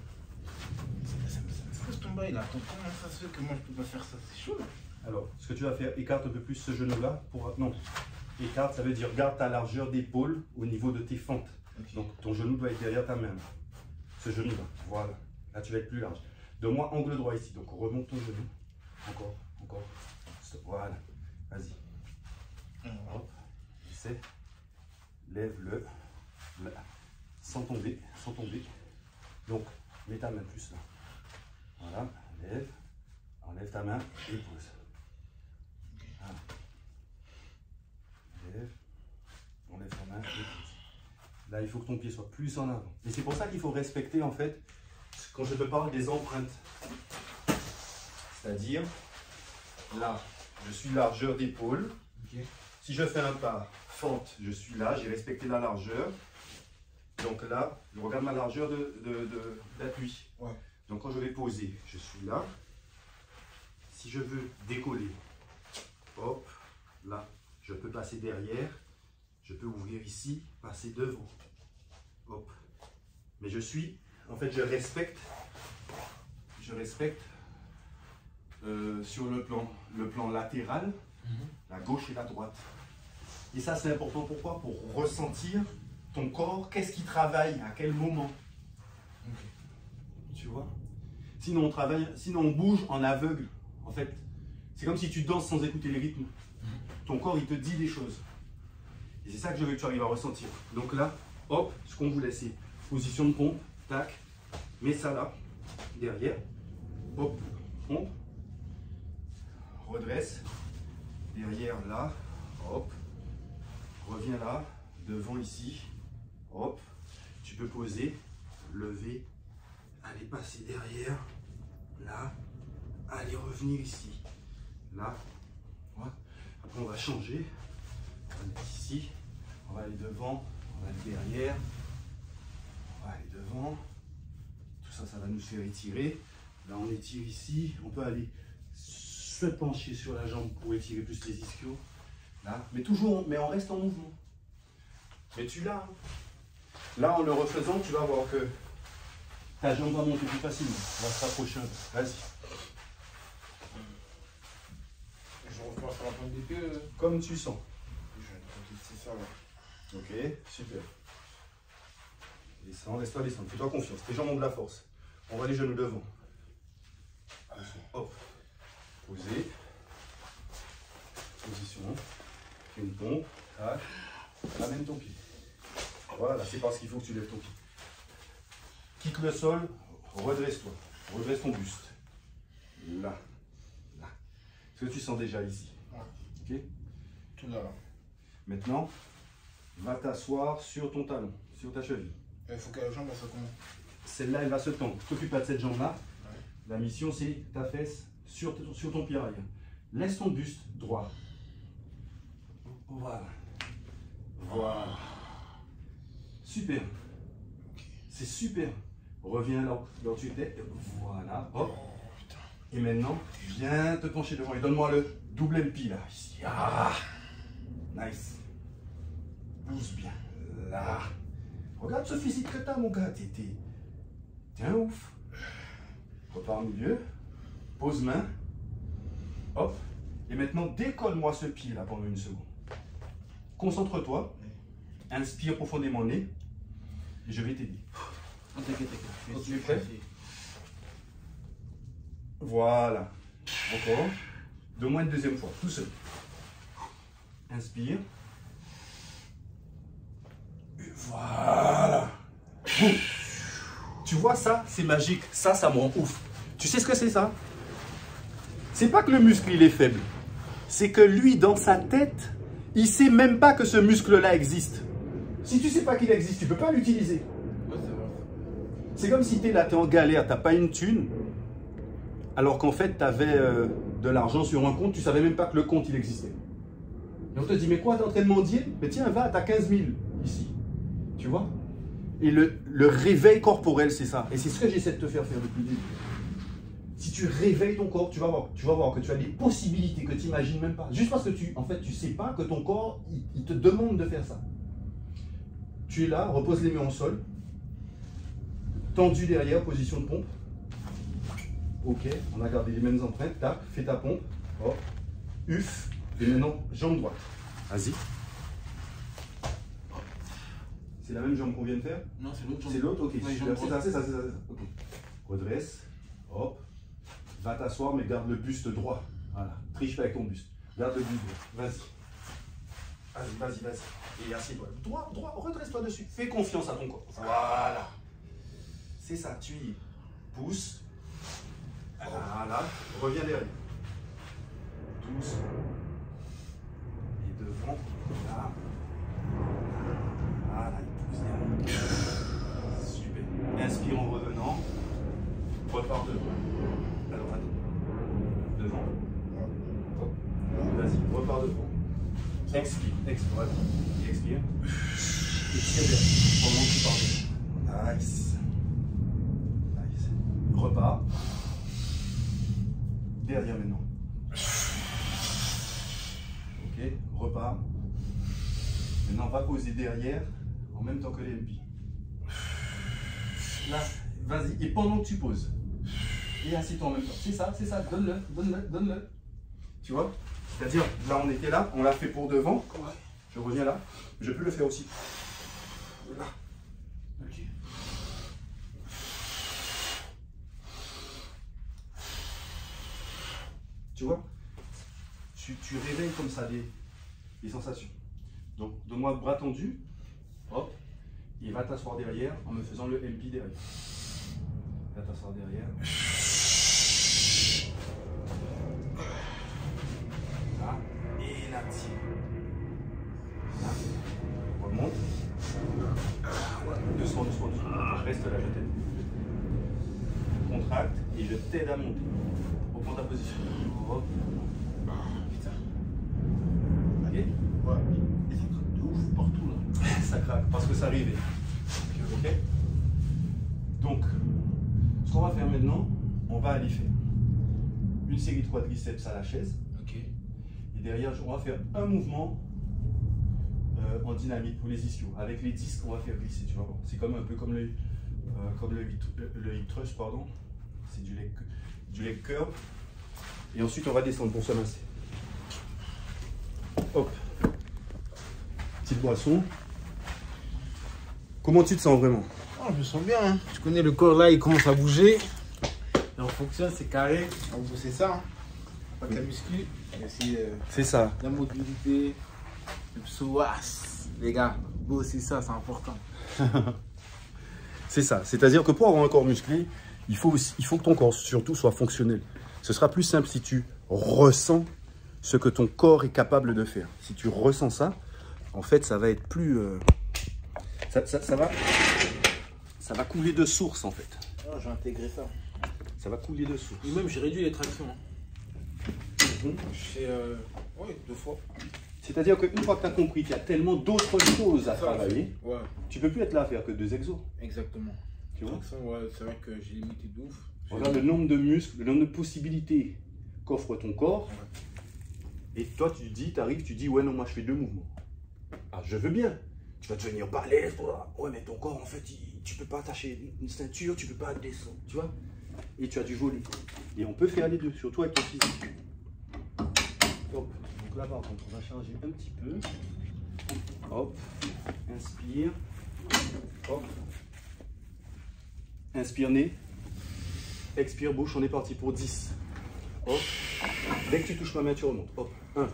Ça me frustre ton bail là. Comment ça se fait que moi je peux pas faire ça? C'est chaud là. Alors, ce que tu vas faire, écarte un peu plus ce genou-là. Non, écarte, ça veut dire garde ta largeur d'épaule au niveau de tes fentes. Okay. Donc, ton genou doit être derrière ta main. Ce genou-là, voilà. Là, tu vas être plus large. Donne-moi angle droit ici. Donc, remonte ton genou. Encore. Stop. Voilà. Vas-y. Hop. Essaie. Lève-le. Sans tomber. Donc, mets ta main plus là. Voilà. Lève. Enlève ta main et pose. Voilà. Lève. On lève sa main. Là, il faut que ton pied soit plus en avant. Et c'est pour ça qu'il faut respecter, en fait, quand je te parle des empreintes. C'est-à-dire, là, je suis largeur d'épaule. Ok. Si je fais un pas fente, je suis là, j'ai respecté la largeur. Donc là, je regarde ma largeur d'appui. Ouais. Donc quand je vais poser, je suis là. Si je veux décoller, hop, là, je peux passer derrière. Je peux ouvrir ici, passer devant. Hop. Mais je suis, en fait, je respecte sur le plan latéral, la gauche et la droite. Et ça, c'est important. Pourquoi? Pour ressentir ton corps, qu'est-ce qui travaille, à quel moment. Tu vois? Sinon, on bouge en aveugle. En fait, c'est comme si tu danses sans écouter les rythmes. Ton corps, il te dit des choses. Et c'est ça que je veux que tu arrives à ressentir. Donc là, hop, ce qu'on voulait, c'est position de pompe, tac, mets ça là, derrière, hop, pompe, redresse, derrière là, hop, reviens là, devant ici, hop, tu peux poser, lever, aller passer derrière, là, aller revenir ici, là, voilà. Après on va changer, on va aller ici, on va aller devant, on va aller derrière, on va aller devant, tout ça, ça va nous faire étirer, là on étire ici, on peut aller se pencher sur la jambe pour étirer plus les ischios, là, mais on reste en mouvement. Mais tu l'as. Hein. Là, en le refaisant, tu vas voir que ta jambe va monter plus facilement. On va se rapprocher un peu. Vas-y. Je repars sur la pointe des pieds. Comme tu sens. Je vais tester ça là. Ok, super. Descends, laisse-toi descendre. Fais-toi confiance. Tes jambes ont de la force. On va les genoux devant. Hop. Posez. Position. Fais une pompe. Tac. Ramène ton pied. Voilà, c'est parce qu'il faut que tu lèves ton pied. Quitte le sol, redresse-toi. Redresse ton buste. Là. Là. Ce que tu sens déjà ici. Ouais. Ok? Tout là. Maintenant, va t'asseoir sur ton talon, sur ta cheville. Il faut que la jambe soit comment? Celle-là, elle va se tendre. T'occupe pas de cette jambe-là. Ouais. La mission, c'est ta fesse sur ton pied arrière. Laisse ton buste droit. Voilà. Voilà. Super. C'est super. Reviens là où tu étais. Voilà. Hop. Et maintenant, viens te pencher devant et donne-moi le double MP là. Ici. Ah. Nice. Pousse bien. Là. Regarde ce physique que t'as, mon gars. T'es un ouf. Repars au milieu. Pose main. Hop. Et maintenant, décolle-moi ce pied là pendant une seconde. Concentre-toi. Inspire profondément le nez. Et je vais t'aider. T'inquiète. Tu es prêt? Voilà. Encore. Donne-moi une deuxième fois. Tout seul. Inspire. Et voilà. Boum. Tu vois ça? C'est magique. Ça me rend ouf. Tu sais ce que c'est ça? C'est pas que le muscle il est faible. C'est que lui, dans sa tête, il sait même pas que ce muscle-là existe. Si tu sais pas qu'il existe, tu peux pas l'utiliser. Ouais, c'est vrai. C'est comme si tu es là, tu es en galère, tu n'as pas une thune, alors qu'en fait, tu avais de l'argent sur un compte, tu savais même pas que le compte il existait. Et on te dit, mais quoi, tu es en train de mendier? Mais tiens, va, tu as 15 000 ici. Tu vois? Et le réveil corporel, c'est ça. Et c'est ce que j'essaie de te faire depuis le début. Si tu réveilles ton corps, tu vas voir que tu as des possibilités que tu n'imagines même pas. Juste parce que tu sais pas que ton corps, il te demande de faire ça. Tu es là, repose les mains au sol. Tendu derrière, position de pompe. Ok, on a gardé les mêmes empreintes. Tape, fais ta pompe. Hop. Uf. Et maintenant, jambe droite. Vas-y. C'est la même jambe qu'on vient de faire? Non, c'est l'autre jambe. C'est l'autre? Ok, Ouais, c'est ça. Ok. Redresse. Hop. Va t'asseoir, mais garde le buste droit. Voilà. Triche pas avec ton buste. Garde le buste droit. Vas-y. Et assieds-toi. Droit, redresse-toi dessus. Fais confiance à ton corps. Voilà. C'est ça, tu y pousses. Voilà. Reviens derrière. Doucement. l'écran. Là. Voilà, il pousse derrière. Super. Inspire en revenant. Repars devant. Alors, attends. Devant. Hop. Vas-y, repars devant. Expire. Expire. Voilà. Expire. Et tire derrière. Pendant que tu pars devant. Nice. Nice. Repars. Derrière maintenant. Ok, repars. Maintenant, on va poser derrière en même temps que les MP. Là, vas-y. Et pendant que tu poses, et assieds-toi en même temps. C'est ça. Donne-le, donne-le, donne-le. Tu vois? C'est-à-dire, là, on était là, on l'a fait pour devant. Ouais. Je reviens là. Je peux le faire aussi. Là. Ok. Tu vois? Tu réveilles comme ça des sensations. Donc, donne-moi le bras tendu. Hop. Il va t'asseoir derrière en me faisant le MP derrière. Il va t'asseoir derrière. Là. Et là, tire. Là. Remonte. Doucement. Reste là, je t'aide. Contracte et je t'aide à monter. Reprends ta position. Hop. Putain. Ok? Ouais, mais ça craque de ouf partout là. Ça craque parce que ça réveille. Ok? Donc, ce qu'on va faire maintenant, on va aller faire une série de quadriceps à la chaise. Ok. Et derrière, on va faire un mouvement en dynamique pour les ischios. Avec les disques, on va faire glisser. Tu vois, c'est comme un peu comme le hip thrust, pardon. C'est du leg curl. Et ensuite, on va descendre pour se masser. Hop. Petite boisson. Comment tu te sens vraiment? Oh, je me sens bien. Hein. Je connais le corps là, il commence à bouger. Et on fonctionne, c'est carré. On va bosser ça. Hein. Pas que la muscu, mais aussi c'est ça. la mobilité, le psoas. Les gars, bosser ça, c'est important. C'est ça. C'est-à-dire que pour avoir un corps musclé, il faut que ton corps surtout soit fonctionnel. Ce sera plus simple si tu ressens ce que ton corps est capable de faire. Si tu ressens ça, en fait, ça va être plus... ça va couler de source, en fait. Oh, j'ai intégré ça. Ça va couler de source. Et même, j'ai réduit les tractions. Hein. Je fais 2 fois. C'est-à-dire qu'une fois que tu as compris qu'il y a tellement d'autres choses à travailler, ouais. tu peux plus être là à faire que 2 exos. Exactement. Tu vois? Ouais, c'est vrai que j'ai limité de ouf. Regarde le nombre de muscles, le nombre de possibilités qu'offre ton corps. Ouais. Et toi, tu dis, ouais, non, moi, je fais 2 mouvements. Ah, je veux bien. Tu vas devenir balèze, toi. Ouais, mais ton corps, en fait, tu peux pas attacher une ceinture, tu peux pas descendre, tu vois. Et tu as du volume. Et on peut faire les deux, surtout avec ton physique. Hop. Donc là, par contre, on va charger un petit peu. Hop. Inspire. Hop. Inspire nez. Expire bouche, on est parti pour 10. Hop. Dès que tu touches ma main, tu remontes. Hop. 1.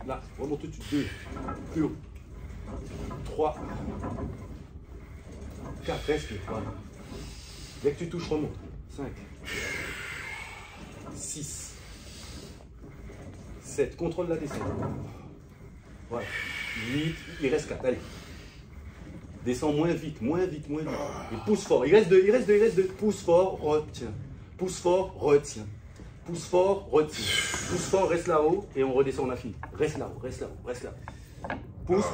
Là, remonte tout de suite. 2. Plus haut. 3. 4. Respire. Voilà. Dès que tu touches, remonte. 5. 6. 7. Contrôle la descente. Voilà. 8. Il reste 4. Allez. Descends moins vite. Et pousse fort. Il reste 2. Pousse fort, retiens. Pousse fort, retiens. Pousse fort, retiens. Pousse fort, reste là-haut. Et on redescend, on a fini. Reste là-haut. Pousse.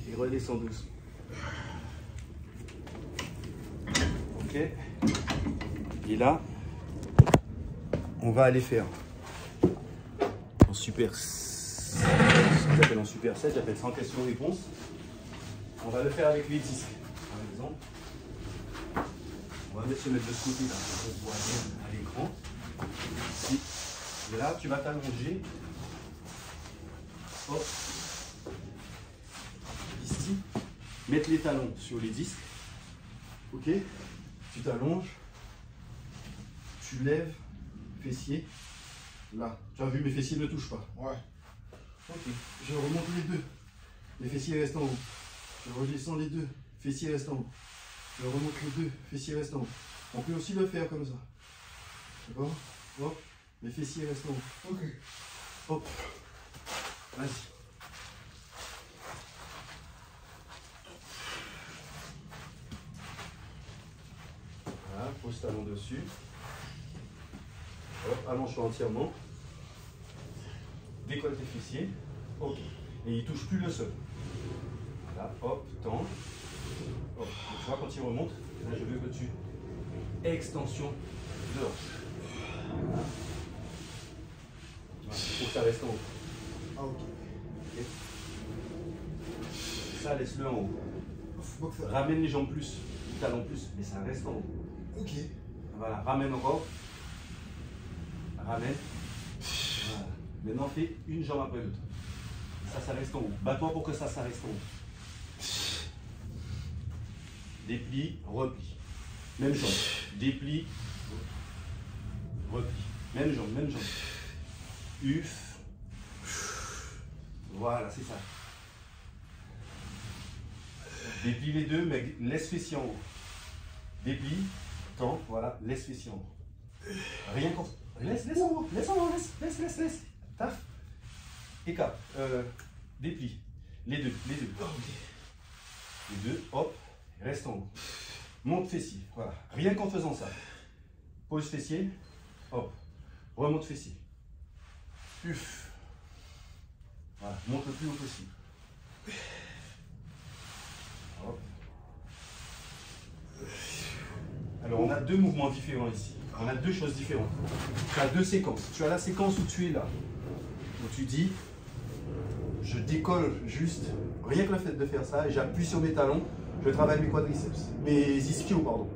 Et redescends douce. Ok. Et là, on va aller faire en super. Ce que j'appelle en super 7, j'appelle sans question-réponse. On va le faire avec les disques, par exemple. On va se mettre de ce côté là, on voit bien à l'écran. Et là, tu vas t'allonger. Hop. Ici. Mettre les talons sur les disques. Ok. Tu t'allonges. Tu lèves. Fessier. Là. Tu as vu, mes fessiers ne touchent pas. Ouais. Ok. Je remonte les deux. Les fessiers restent en haut. Je redescends les deux. Fessiers restent en haut. Je remonte les deux. Fessiers restent en haut. On peut aussi le faire comme ça. D'accord? Hop. Les fessiers restent en haut. Ok. Hop. Vas-y. Voilà, pose talon dessus. Hop, allonge-toi entièrement. Décolle tes fessiers. Ok. Et il ne touche plus le sol. Là, hop, tends. Hop. Tu vois, quand il remonte, là, je veux que tu... Extension de hanche. Voilà. Il faut que ça reste en haut. Ah, ok. Okay. Ça, laisse-le en haut. Ramène les jambes plus, les talons plus, mais ça reste en haut. Ok. Voilà, ramène encore. Ramène. Voilà. Maintenant, fais une jambe après l'autre. Ça reste en haut. Bats-toi pour que ça reste en haut. Déplie, replie. Même jambe. Déplie, replie. Même jambe, même jambe. Uf. Voilà, c'est ça. Déplie les deux, mais laisse fessier en haut. Déplie, tends, voilà, laisse fessier en haut. Rien qu'en... Laisse en haut, laisse en haut, laisse. Taf. Écart. Déplie. Les deux. Les deux, hop, reste en haut. Monte fessier, voilà. Rien qu'en faisant ça. Pose fessier, hop. Remonte fessier. Uf. Voilà, monte le plus haut possible. Hop. Alors, on a deux mouvements différents ici. On a deux choses différentes. Tu as deux séquences. Tu as la séquence où tu es là. Où tu dis, je décolle juste, rien que le fait de faire ça, et j'appuie sur mes talons, je travaille mes quadriceps, mes ischios, pardon.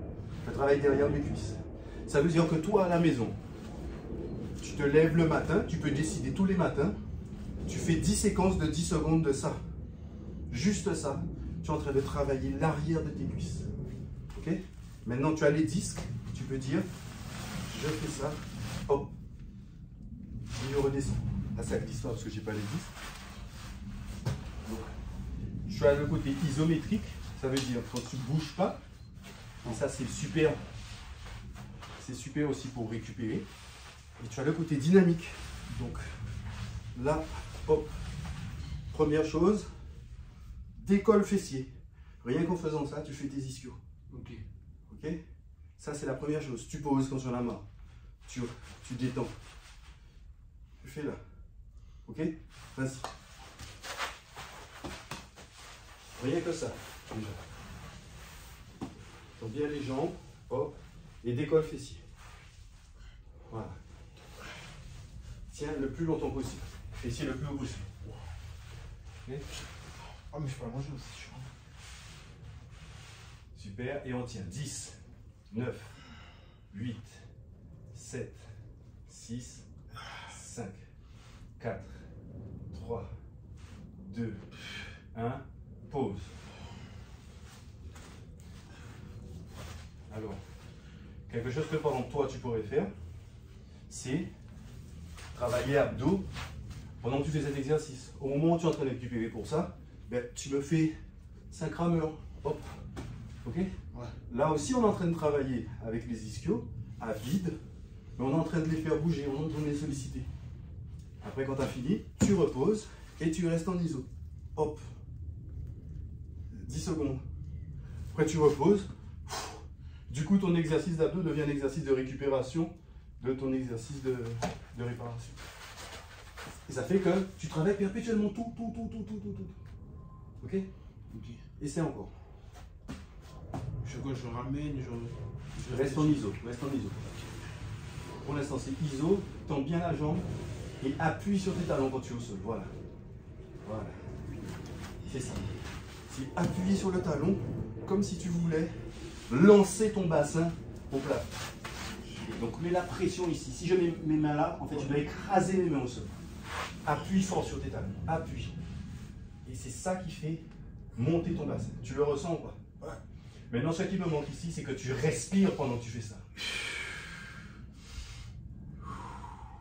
Je travaille derrière mes cuisses. Ça veut dire que toi, à la maison, tu te lèves le matin, tu peux décider tous les matins, tu fais 10 séquences de 10 secondes de ça. Juste ça. Tu es en train de travailler l'arrière de tes cuisses. Ok? Maintenant, tu as les disques. Tu peux dire, je fais ça. Hop. Je redescends. Là, ça glisse pas parce que j'ai pas les disques. Donc, je suis à le côté isométrique. Ça veut dire quand tu ne bouges pas. Et ça, c'est super. C'est super aussi pour récupérer. Et tu as le côté dynamique. Donc, là, hop. Première chose. Décolle fessier. Rien qu'en faisant ça, tu fais tes ischios. Ok. Ok? Ça, c'est la première chose. Tu poses quand tu en as marre. Tu détends. Tu fais là. Ok? Vas-y. Rien que ça. Déjà. Tends bien les jambes. Hop. Et décolle fessier. Voilà. Tiens le plus longtemps possible. Fessier le plus haut possible. Okay? Ah, mais je peux pas manger aussi, je suis... Super, et on tient 10, 9, 8, 7, 6, 5, 4, 3, 2, 1, pause. Alors, quelque chose que pendant toi tu pourrais faire, c'est travailler abdos pendant que tu fais cet exercice. Au moment où tu es en train de récupérer pour ça, ben, tu me fais 5 rameurs. Hop. Ok? Ouais. Là aussi, on est en train de travailler avec les ischios à vide, mais on est en train de les faire bouger, on est en train de les solliciter. Après, quand tu as fini, tu reposes et tu restes en iso. Hop. 10 secondes. Après, tu reposes. Du coup, ton exercice d'abdos devient un exercice de récupération de ton exercice de réparation. Et ça fait que tu travailles perpétuellement tout. Ok? Ok. Essaie encore. Je ramène, je... Reste en iso, reste en iso. Pour l'instant, c'est iso, tends bien la jambe et appuie sur tes talons quand tu es au sol. Voilà. Voilà. C'est ça. C'est appuyer sur le talon comme si tu voulais lancer ton bassin au plat. Donc mets la pression ici. Si je mets mes mains là, en fait, tu dois écraser mes mains au sol. Appuie fort sur tes talons. Appuie. Et c'est ça qui fait monter ton bassin. Tu le ressens ou pas? Ouais. Maintenant, ce qui me manque ici, c'est que tu respires pendant que tu fais ça.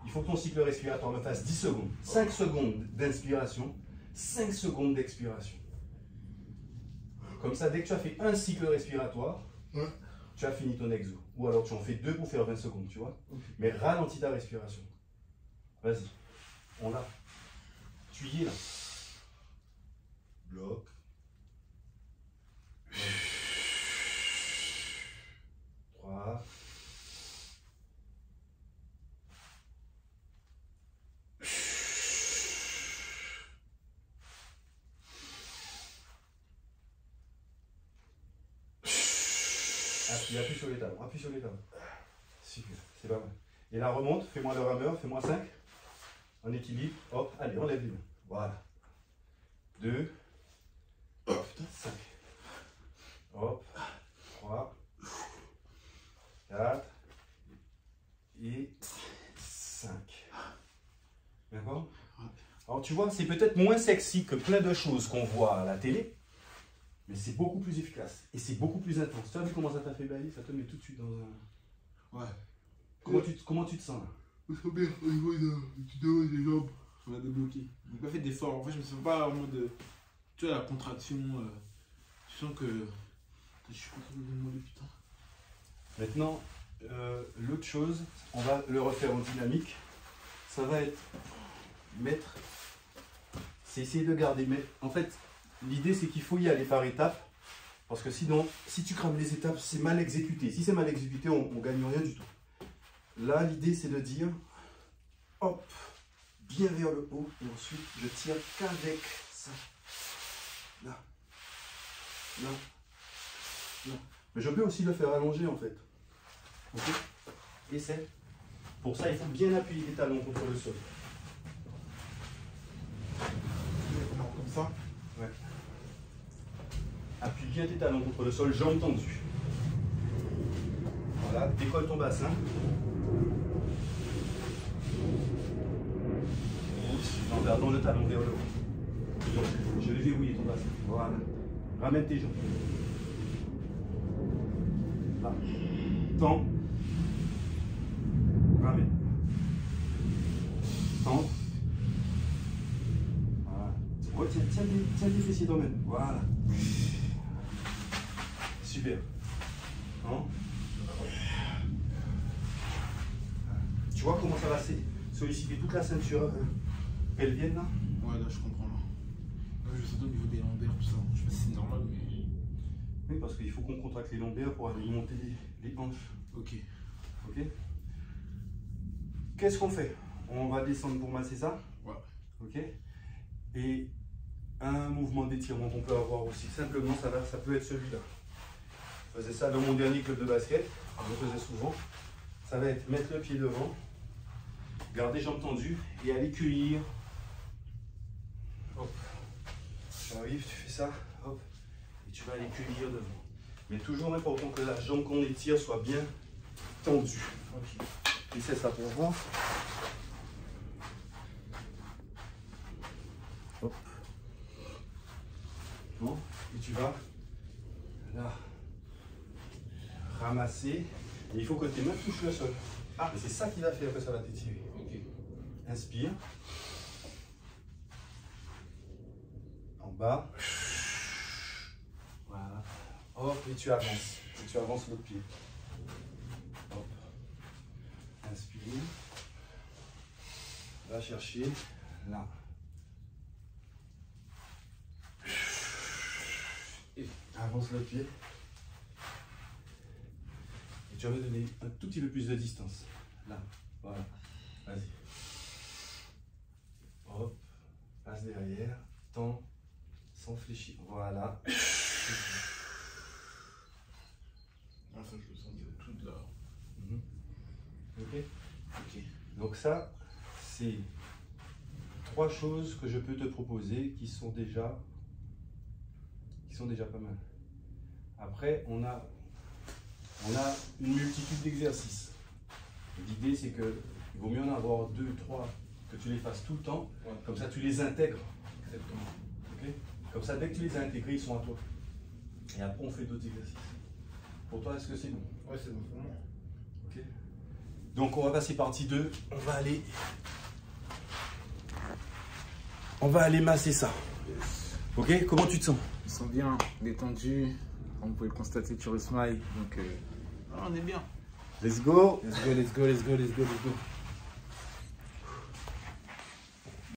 Il faut que ton cycle respiratoire me fasse 10 secondes. 5 secondes d'inspiration, 5 secondes d'expiration. Comme ça, dès que tu as fait un cycle respiratoire, tu as fini ton exo. Ou alors tu en fais 2 pour faire 20 secondes, tu vois. Mais ralentis ta respiration. Vas-y. On l'a. Tu y es là. Bloc. 3. Appuie sur les talons, appuie sur les talons. Super, c'est pas mal. Et là, remonte, fais-moi le rameur, fais-moi 5. En équilibre, hop, allez, enlève les mains. Voilà. 2, hop, 5. Hop, 3, 4 et 5. D'accord? Alors tu vois, c'est peut-être moins sexy que plein de choses qu'on voit à la télé, mais c'est beaucoup plus efficace et c'est beaucoup plus intense. Tu as vu comment ça t'a fait bailler? Ça te met tout de suite dans un... Ouais. Comment tu te sens là? Je sens bien au niveau des jambes. On a débloqué. J'ai pas fait d'effort. En fait, je me sens pas en mode. Tu vois, la contraction. Je sens que. Je suis pas capable de demander, putain. Maintenant, l'autre chose, on va le refaire en dynamique. Ça va être mettre. C'est essayer de garder. Mais en fait, l'idée c'est qu'il faut y aller par étapes. Parce que sinon, si tu crames les étapes, c'est mal exécuté. Si c'est mal exécuté, on ne gagne rien du tout. Là, l'idée c'est de dire, hop, bien vers le haut, et ensuite je tire qu'avec ça. Là, là, là. Mais je peux aussi le faire allonger en fait. Ok? Essaie. Pour ça, il faut bien appuyer les talons contre le sol. Comme ça? Ouais. Appuie bien tes talons contre le sol, jambes tendues. Voilà, décolle ton bassin. En gardant le talon vers le haut. Je vais verrouiller ton bassin. Voilà. Ramène tes jambes. Là. Tends. Ramène. Tends. Voilà. Retiens, tiens tes fessiers dans même. Voilà. Super. Hein? Tu vois comment ça va solliciter toute la ceinture pelvienne là? Ouais, là je comprends là. Là, je sens au niveau des lombaires, tout ça. Je sais pas si c'est normal, mais. Oui, parce qu'il faut qu'on contracte les lombaires pour aller monter les hanches. Ok. Ok. Qu'est-ce qu'on fait? On va descendre pour masser ça. Ouais. Ok. Et un mouvement d'étirement qu'on peut avoir aussi, simplement, ça peut être celui-là. Je faisais ça dans mon dernier club de basket, je le faisais souvent. Ça va être mettre le pied devant, garder jambes tendues et aller cueillir. Hop. Tu arrives, tu fais ça, hop, et tu vas aller cueillir devant. Mais toujours important que la jambe qu'on étire soit bien tendue. Ok. Et c'est ça pour voir. Hop. Bon, et tu vas là ramasser. Et il faut que tes mains touchent le sol. Ah, c'est ça qui va faire que ça va t'étirer. Ok. Inspire. En bas. Voilà. Hop, et tu avances. Et tu avances l'autre pied. Hop. Inspire. Va chercher. Là. Et avance le pied. Et tu vas me donner un tout petit peu plus de distance. Là. Voilà. Vas-y. Hop. Passe derrière. Tends. Sans fléchir. Voilà. Enfin, je le sens tout de là. Ok. Ok. Donc ça, c'est 3 choses que je peux te proposer qui sont déjà pas mal. Après, on a une multitude d'exercices. L'idée, c'est que il vaut mieux en avoir 2, 3, que tu les fasses tout le temps. Ouais. Comme ça, tu les intègres. Exactement. Okay. Comme ça, dès que tu les as intégrés, ils sont à toi. Et après, on fait d'autres exercices. Pour toi, est-ce que c'est bon? Ouais, c'est bon pour moi. Ok. Donc, on va passer partie 2. On va aller masser ça. Yes. Ok. Comment tu te sens? Ils sont bien détendus. Comme vous pouvez le constater sur le smile. Donc, on est bien. Let's go. Let's go, let's go, let's go, let's go, let's go.